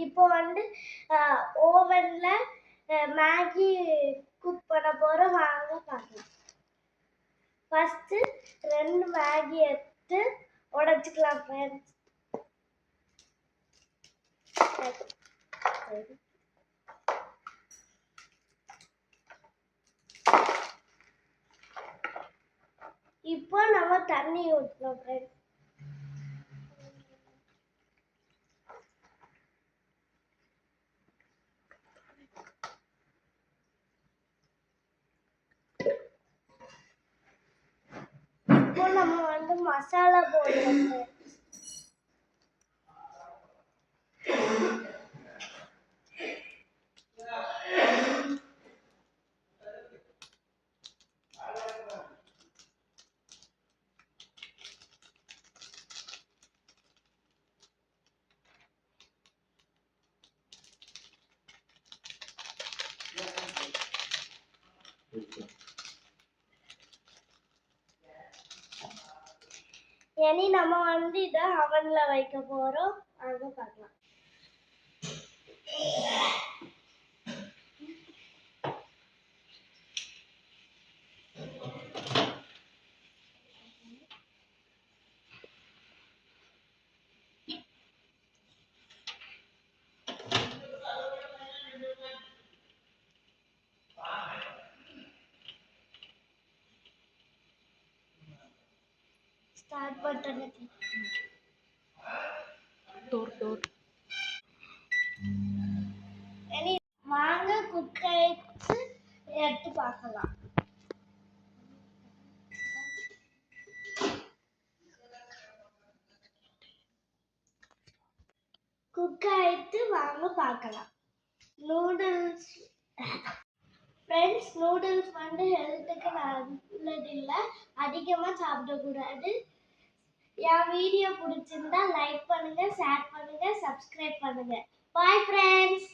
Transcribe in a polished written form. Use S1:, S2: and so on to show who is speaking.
S1: இப்போ வந்து ஓவன்ல Maggi cook பண்ண போறோம், வாங்க பார்க்கலாம். ஃபர்ஸ்ட் 2 மேகி எடுத்து உடைச்சுக்கலாம் ஃப்ரெண்ட்ஸ். இப்போ நம்ம தண்ணி ஊற்றணும் ஃப்ரெண்ட்ஸ். இப்போ நம்ம வந்து மசாலா போடணும். இனி நம்ம வந்து இதை அவன்ல வைக்க போறோம், அங்க பார்க்கலாம். ஸ்டார்ட் பட்டனை இனி வாங்க குக் ஆயிடுச்சு எடுத்து பார்க்கலாம். குக் ஆயிட்டு வாங்க பார்க்கலாம். நூடுல்ஸ் ஃப்ரெண்ட்ஸ், நூடுல்ஸ் வந்து ஹெல்த்துக்கு நல்லது இல்லை, அதிகமாக சாப்பிடக்கூடாது. என் வீடியோ பிடிச்சிருந்தா லைக் பண்ணுங்க, ஷேர் பண்ணுங்க, சப்ஸ்கிரைப் பண்ணுங்க. Bye friends.